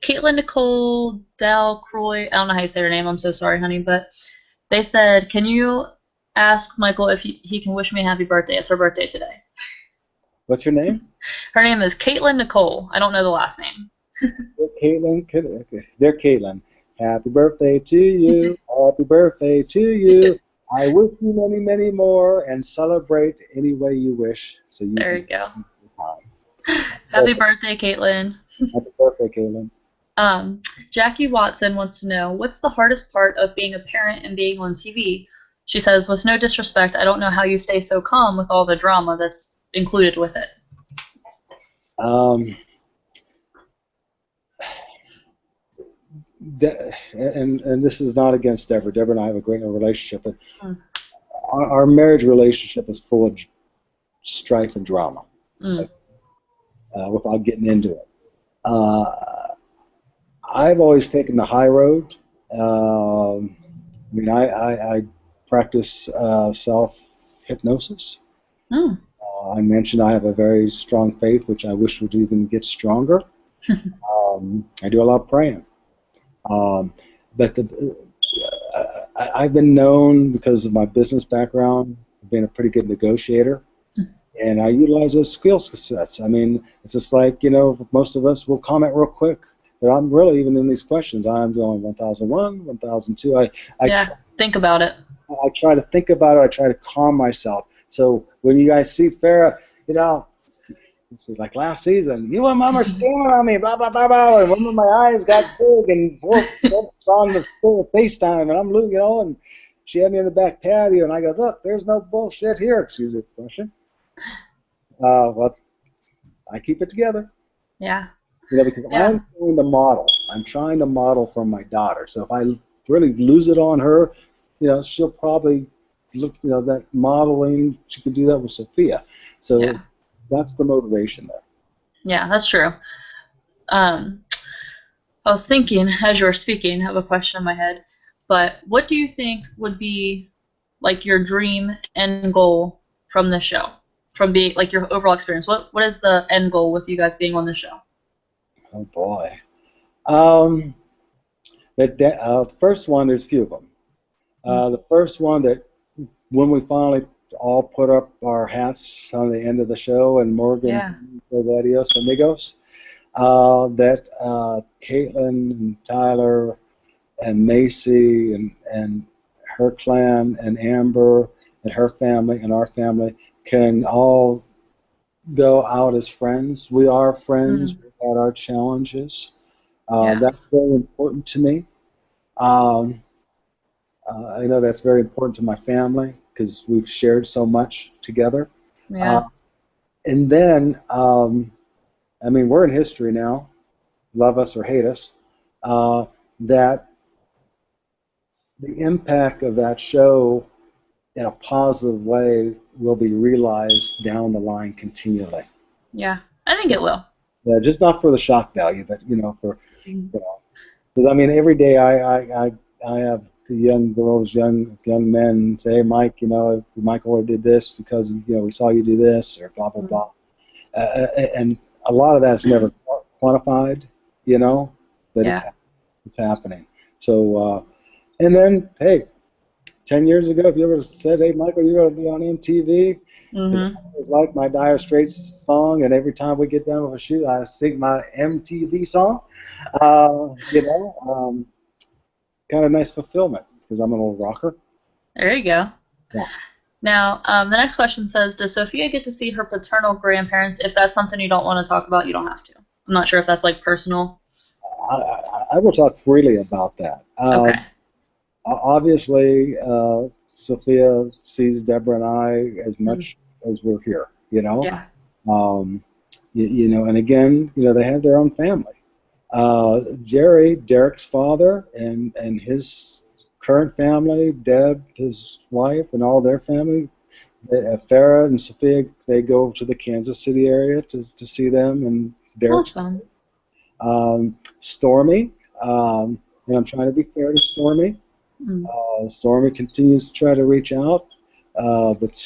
Caitlin Nicole Dalcroix, I don't know how you say her name, I'm so sorry, honey, but they said, can you ask Michael if he can wish me a happy birthday? It's her birthday today. What's your name? Her name is Caitlin Nicole. I don't know the last name. Caitlin. They're Caitlin. Happy birthday to you. Happy birthday to you. I wish you many, many more, and celebrate any way you wish. So you There you can go. Happy birthday, Caitlin. Happy birthday, Caitlin. Jackie Watson wants to know, what's the hardest part of being a parent and being on TV? She says, with no disrespect, I don't know how you stay so calm with all the drama that's included with it. And this is not against Deborah. Deborah and I have a great relationship, but our marriage relationship is full of strife and drama, without getting into it. I've always taken the high road. I mean, I practice self-hypnosis. I mentioned I have a very strong faith, which I wish would even get stronger. I do a lot of praying. But I've been known, because of my business background, being a pretty good negotiator, and I utilize those skill sets. I mean, it's just like, you know, most of us will comment real quick, but I'm really, even in these questions, I'm doing 1001, 1002. Think about it. I try to think about it. I try to calm myself. So when you guys see Farrah, you know, like last season, you and Mom are scamming on me, blah blah blah blah. And one of my eyes got big and on the FaceTime, and I'm looking, you know, and she had me in the back patio, and I go, look, there's no bullshit here. Excuse the expression. Well, I keep it together. Yeah. You know, because I'm trying to model. I'm trying to model from my daughter. So if I really lose it on her, you know, she'll probably look, you know, that modeling. She could do that with Sophia. So that's the motivation there. Yeah, that's true. I was thinking, as you were speaking, I have a question in my head, but what do you think would be like your dream end goal from this show? From being, like, your overall experience, what is the end goal with you guys being on this show? Oh boy. The first one, there's a few of them. The first one, that when we finally all put up our hats on the end of the show and Morgan says adios amigos, that Caitlin and Tyler and Macy and her clan and Amber and her family and our family can all go out as friends. We are friends. We've had our challenges. That's very important to me. I know that's very important to my family, because we've shared so much together. And then, I mean, we're in history now, love us or hate us, that the impact of that show in a positive way will be realized down the line continually. Yeah, I think it will. Yeah, just not for the shock value, but, you know, for, you know, because I mean, every day I have young girls, young men say, hey, Mike, you know, Michael did this because, you know, we saw you do this, or blah blah blah, and a lot of that's never quantified, you know, but it's happening. So, and then, hey, 10 years ago, if you ever said, hey, Michael, you're going to be on MTV, it was like my Dire Straits song, and every time we get done with a shoot, I sing my MTV song. You know, kind of nice fulfillment, because I'm an old rocker. There you go. Yeah. Now, the next question says, does Sophia get to see her paternal grandparents? If that's something you don't want to talk about, you don't have to. I'm not sure if that's, like, personal. I will talk freely about that. Okay. Obviously, Sophia sees Deborah and I as much as we're here. you know. Yeah. Um, you know, and again, you know, they have their own family. Jerry, Derek's father, and his current family, Deb, his wife, and all their family. Farrah and Sophia, they go to the Kansas City area to see them, and Derek's Awesome. Stormy. And I'm trying to be fair to Stormy. Mm. Stormy continues to try to reach out, but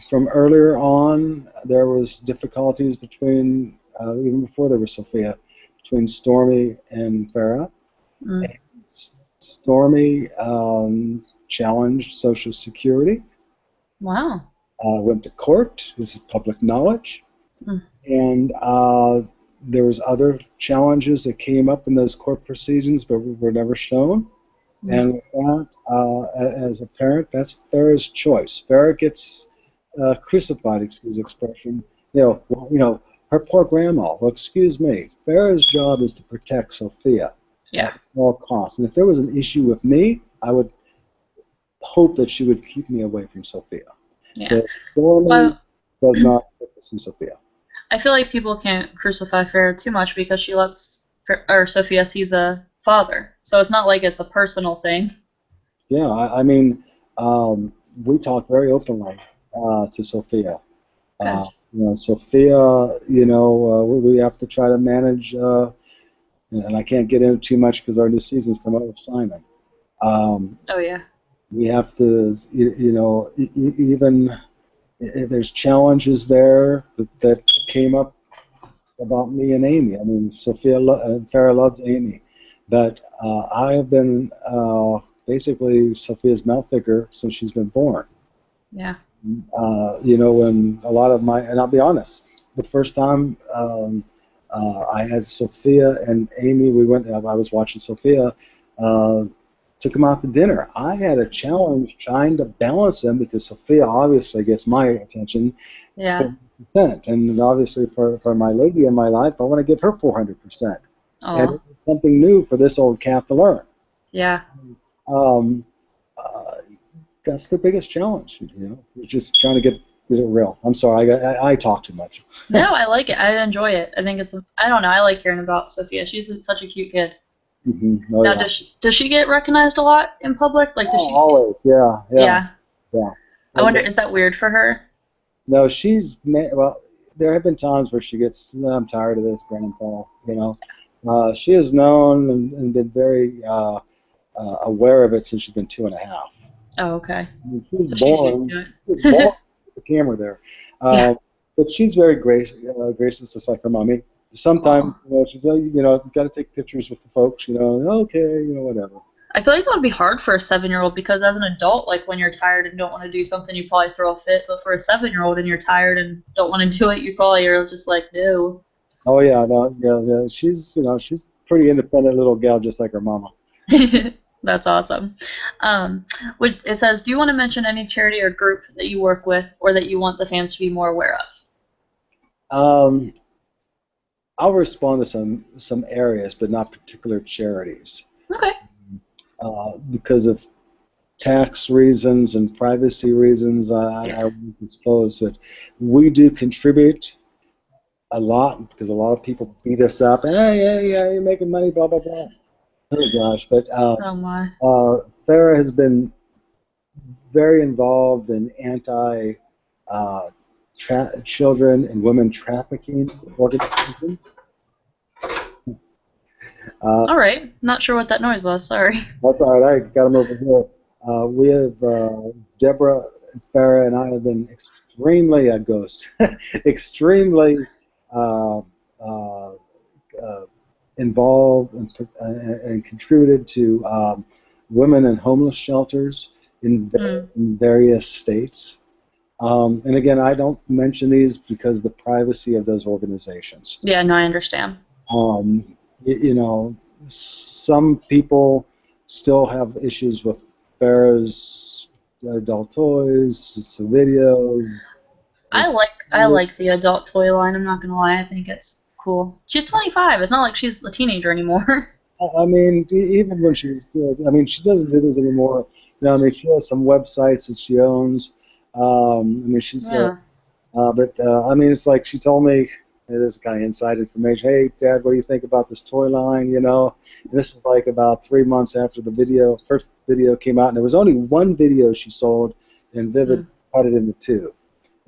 from earlier on, there was difficulties between, even before there was Sophia, between Stormy and Farrah. Mm. And Stormy challenged Social Security, Wow. went to court. This is public knowledge. Mm. And there was other challenges that came up in those court proceedings, but were never shown. Mm. And with that, as a parent, that's Farrah's choice. Farrah gets crucified, excuse the expression. Her poor grandma. Well, excuse me. Farrah's job is to protect Sophia at all costs. And if there was an issue with me, I would hope that she would keep me away from Sophia. Yeah. So Stormy does not get to see Sophia. I feel like people can't crucify Farrah too much because she lets Sophia see the father. So it's not like it's a personal thing. Yeah, I mean, we talk very openly to Sophia. Sophia, we have to try to manage, and I can't get into too much because our new season's come out with Simon. Oh, yeah. We have to, even there's challenges there that came up about me and Amy. I mean, Farrah loves Amy, but I have been basically Sophia's mouth figure since she's been born. Yeah. When a lot of and I'll be honest, the first time I had Sophia and Amy, I was watching Sophia, took them out to dinner. I had a challenge trying to balance them because Sophia obviously gets my attention. Yeah. And obviously for my lady in my life, I want to give her 400%. Aww. And it's something new for this old cat to learn. Yeah. That's the biggest challenge, It's just trying to get it real. I'm sorry, I talk too much. No, I like it. I enjoy it. I think I don't know, I like hearing about Sophia. She's such a cute kid. Mm-hmm. Oh, now, yeah. does she get recognized a lot in public? Like, does she? Always, yeah. I wonder, is that weird for her? No, well, there have been times where she gets, I'm tired of this, grandpa, She has known and been very aware of it since she's been 2.5. Oh, okay. She's so born. She's used She's to it. born with the camera there. But she's very gracious, just like her mommy. Sometimes, she's you've got to take pictures with the folks, okay, whatever. I feel like that would be hard for a 7-year-old because as an adult, like when you're tired and don't want to do something, you probably throw a fit. But for a 7-year-old and you're tired and don't want to do it, you probably are just like, no. Oh yeah, no, yeah. She's she's pretty independent little gal, just like her mama. That's awesome. It says, do you want to mention any charity or group that you work with or that you want the fans to be more aware of? I'll respond to some areas, but not particular charities. Okay. Because of tax reasons and privacy reasons, I won't disclose it. We do contribute a lot because a lot of people beat us up. Hey, yeah, you're making money, blah, blah, blah. Oh, gosh. But oh, my. Farrah has been very involved in children and women trafficking organizations. All right. Not sure what that noise was. Sorry. That's all right. I got them over here. We have Deborah, Farrah, and I have been extremely extremely involved and contributed to women and homeless shelters in various states. And again, I don't mention these because of the privacy of those organizations. Yeah, no, I understand. Some people still have issues with Farrah's adult toys, some videos. I like the adult toy line. I'm not gonna lie. I think it's cool. She's 25. It's not like she's a teenager anymore. I mean, even when she's good, I mean, she doesn't do this anymore. She has some websites that she owns. I mean, she's I mean, it's like she told me, it is kind of inside information. Hey, Dad, what do you think about this toy line? You know, and this is like about 3 months after the first video came out, and there was only one video she sold, and Vivid cut it into two.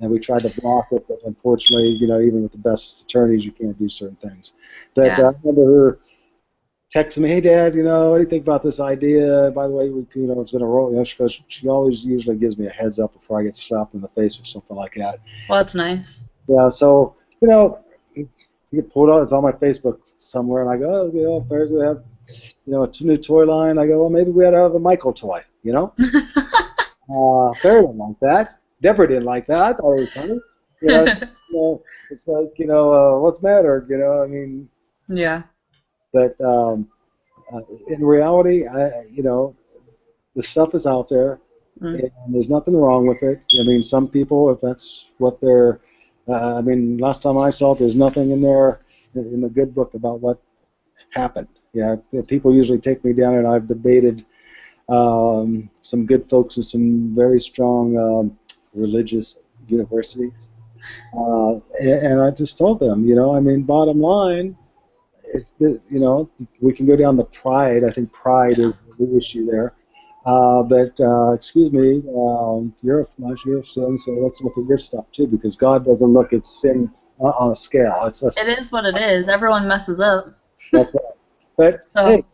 And we tried to block it, but unfortunately, you know, even with the best attorneys, you can't do certain things. But I remember her texting me, "Hey, Dad, you know, what do you think about this idea? By the way, you know, it's going to roll." You know, she always usually gives me a heads up before I get slapped in the face or something like that. Well, that's nice. Yeah, so you know, you get pulled out. It's on my Facebook somewhere, and I go, "Oh, you know, Ferris, we have, you know, a new toy line." I go, "Well, maybe we ought to have a Michael toy," you know. Ferris didn't like that. Deborah didn't like that. I thought it was funny. You know, it's like, you know, what's the matter? You know, I mean. Yeah. But in reality, you know, the stuff is out there, and there's nothing wrong with it. I mean, some people, if that's what they're, I mean, last time I saw it, there's nothing in there in the good book about what happened. Yeah, people usually take me down, and I've debated some good folks in some very strong religious universities, and I just told them, you know, I mean, bottom line. You know, we can go down the pride. I think pride is the issue there. But excuse me, you're a flesh, you're a sin, so let's look at your stuff too, because God doesn't look at sin on a scale. It is what it is. Everyone messes up. That's right. But So, hey,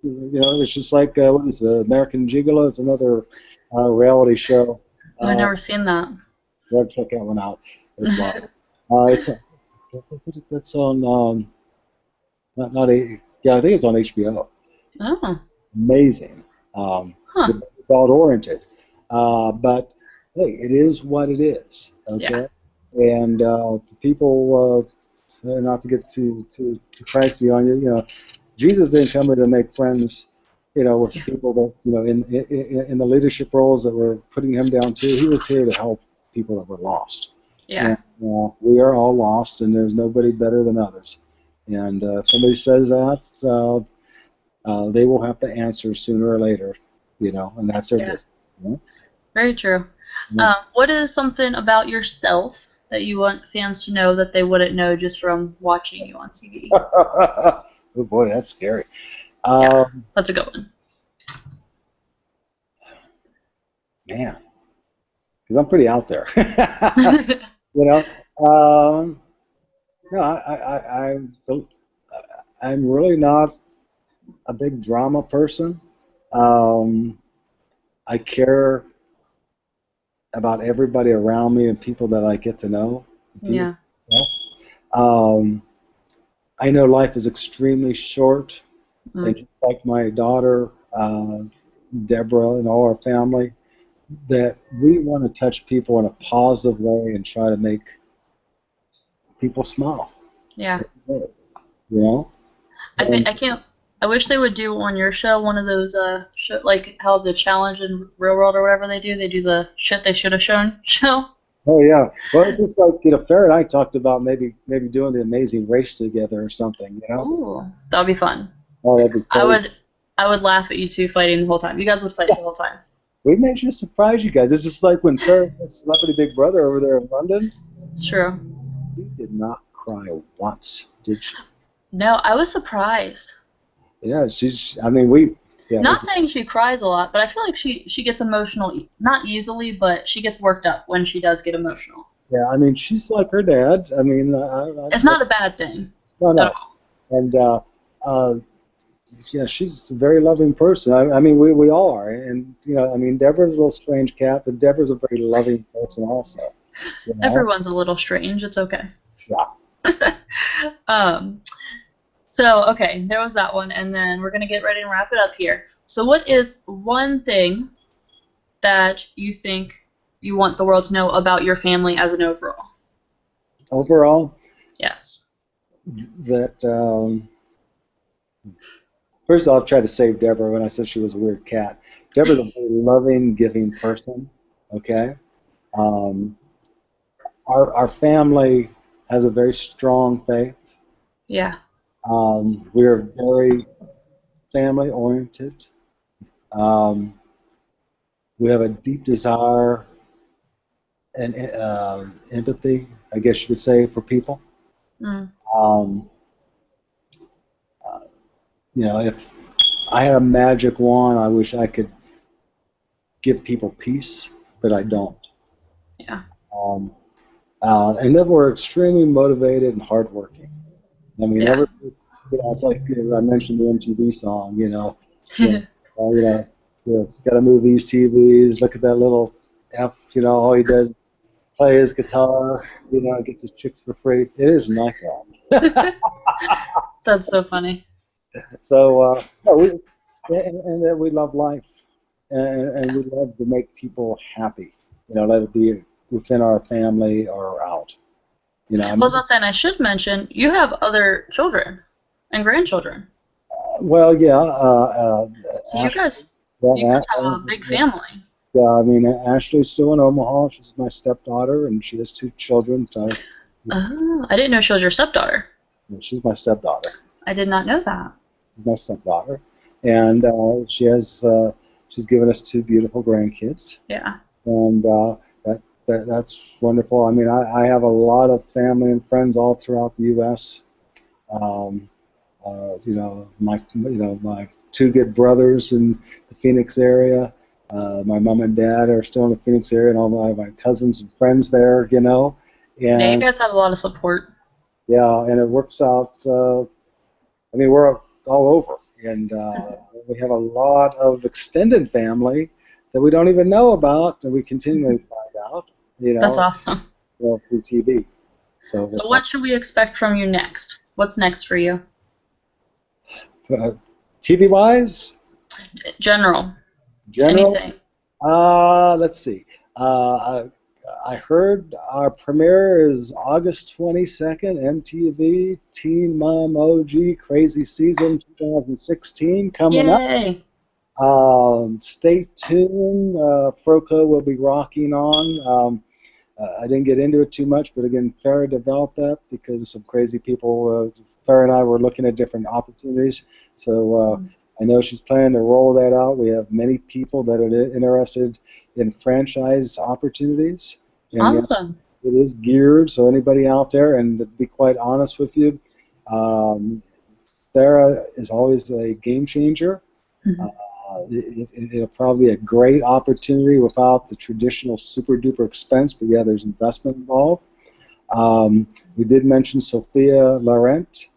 it's just like what is it, American Gigolo? It's another reality show. I've never seen that. Go check that one out. It's That's on not a yeah, I think it's on HBO. Oh. Amazing. It's adult oriented, but hey, it is what it is. Okay, and for people not to get too pricey on you, you know, Jesus didn't come here to make friends, you know, with people that, you know, in the leadership roles that were putting him down too. He was here to help people that were lost. Yeah. And, we are all lost, and there's nobody better than others. And if somebody says that, they will have to answer sooner or later, you know, and that's their business. You know? Very true. What is something about yourself that you want fans to know that they wouldn't know just from watching you on TV? Oh boy, that's scary. Yeah, that's a good one. Man, because I'm pretty out there. You know, no, I'm really not a big drama person. I care about everybody around me and people that I get to know. Yeah. I know life is extremely short, and just like my daughter, Deborah, and all our family, that we want to touch people in a positive way and try to make people smile. Yeah. You know? I wish they would do on your show one of those like how the challenge in Real World or whatever they do the shit they should have shown show. Oh yeah. Well, it's just like, you know, Farrah and I talked about maybe doing the Amazing Race together or something, you know? Ooh, that'd be fun. Oh, that'd be cool. I would laugh at you two fighting the whole time. You guys would fight the whole time. We made sure to surprise you guys. It's just like when Farrah had Celebrity Big Brother over there in London. It's true. She did not cry once, did she? No, I was surprised. Yeah, I mean, not saying she cries a lot, but I feel like she gets emotional, not easily, but she gets worked up when she does get emotional. Yeah, I mean, she's like her dad. I mean, it's not a bad thing. No. And yeah, she's a very loving person. I mean, we all are. And, you know, I mean, Deborah's a little strange cat, but Deborah's a very loving person also. You know? Everyone's a little strange. It's okay. Yeah. So, okay, there was that one, and then we're going to get ready and wrap it up here. So what is one thing that you think you want the world to know about your family as an overall? Overall? Yes. That, first of all, I've tried to save Deborah when I said she was a weird cat. Deborah's a very loving, giving person, okay? Our family has a very strong faith. Yeah. We're very family-oriented. We have a deep desire and empathy, I guess you could say, for people. Mm. Um, if I had a magic wand, I wish I could give people peace, but I don't. Yeah. Um, and then we're extremely motivated and hardworking. I mean, Yeah. it's like I mentioned the MTV song, got to move these TVs. Look at that little F, all he does is play his guitar, gets his chicks for free. It isn't like that. That's so funny. So, no, and that we love life, and we love to make people happy. Let it be within our family or out. I was about to say, and I should mention, you have other children and grandchildren. Well, yeah. So you guys have a big Yeah, family. yeah, I mean, Ashley's still in Omaha. She's my stepdaughter, and she has 2 children. So, Oh, I didn't know she was your stepdaughter. she's my stepdaughter. I did not know that. My stepdaughter, and she's given us 2 beautiful grandkids. Yeah. And that's wonderful. I mean, I have a lot of family and friends all throughout the U.S. My 2 good brothers in the Phoenix area. My mom and dad are still in the Phoenix area, and all my cousins and friends there. Yeah, you And guys have a lot of support. yeah, and it works out. I mean, we're all over, and we have a lot of extended family that we don't even know about, and we continually find out. That's awesome. Through TV. So what should we expect from you next? What's next for you? TV-wise? General. General? Anything. Let's see. I heard our premiere is August 22nd, MTV Teen Mom OG Crazy Season 2016 coming Yay. up. Stay tuned. Froco will be rocking on. I didn't get into it too much, but again, Farrah developed that because some crazy people, Farrah and I were looking at different opportunities. So I know she's planning to roll that out. We have many people that are interested in franchise opportunities. And Awesome. it is geared, so anybody out there, and to be quite honest with you, Farrah is always a game changer. Mm-hmm. It'll probably be a great opportunity without the traditional super duper expense, but yeah, there's investment involved. We did mention Sophia Laurent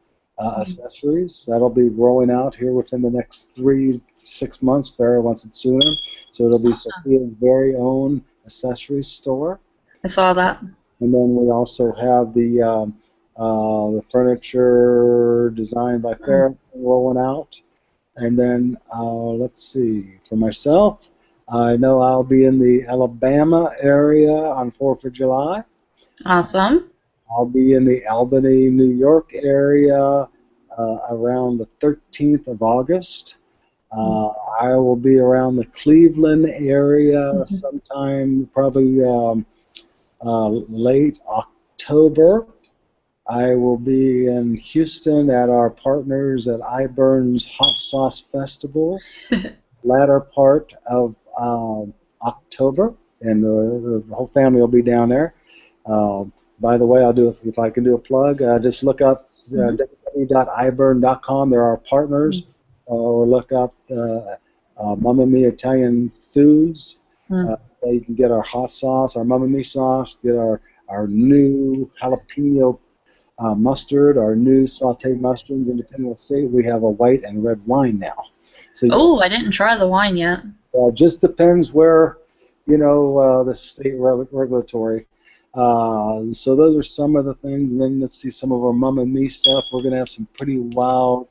accessories. That'll be rolling out here within the next 3 to 6 months. Farrah wants it sooner, so it'll be Sophia's very own accessories store. I saw that. And then we also have the furniture designed by Farrah rolling out. And then, let's see, for myself, I know I'll be in the Alabama area on 4th of July. Awesome. I'll be in the Albany, New York area around the 13th of August. I will be around the Cleveland area sometime probably late October. I will be in Houston at our partners at iBurn's Hot Sauce Festival, latter part of October, and the whole family will be down there. By the way, if I can do a plug, just look up www.iburn.com. There are partners, or look up Mamma Mia Italian Foods. You can get our hot sauce, our Mamma Mia sauce, get our new jalapeno mustard, our new sauteed mushrooms, independent of state. We have a white and red wine now. So I didn't try the wine yet. Just depends where, the state regulatory. So those are some of the things, and then let's see some of our Mamma Mia stuff. We're going to have some pretty wild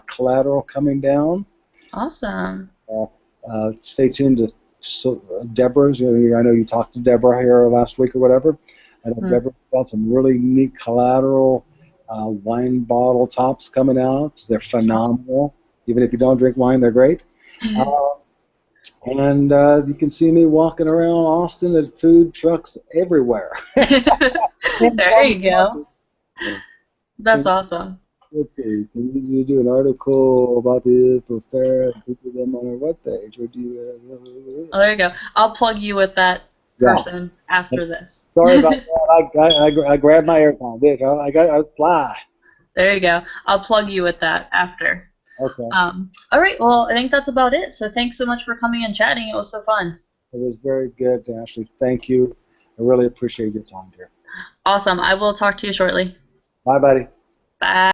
collateral coming down. Awesome. Stay tuned to Deborah's. I know you talked to Deborah here last week or whatever. I know Deborah's got some really neat collateral wine bottle tops coming out. They're phenomenal. Even if you don't drink wine, they're great. And you can see me walking around Austin at food trucks everywhere. There you go. That's awesome. Let's see. Can you do an article about the Farrah and put them on our webpage? Or do you, there you go. I'll plug you with that Yeah. person after this. Sorry about that. I grabbed my AirPod. I was sly. There you go. I'll plug you with that after. Okay. All right. Well, I think that's about it. So thanks so much for coming and chatting. It was so fun. It was very good, Ashley. Thank you. I really appreciate your time, dear. Awesome. I will talk to you shortly. Bye, buddy. Bye.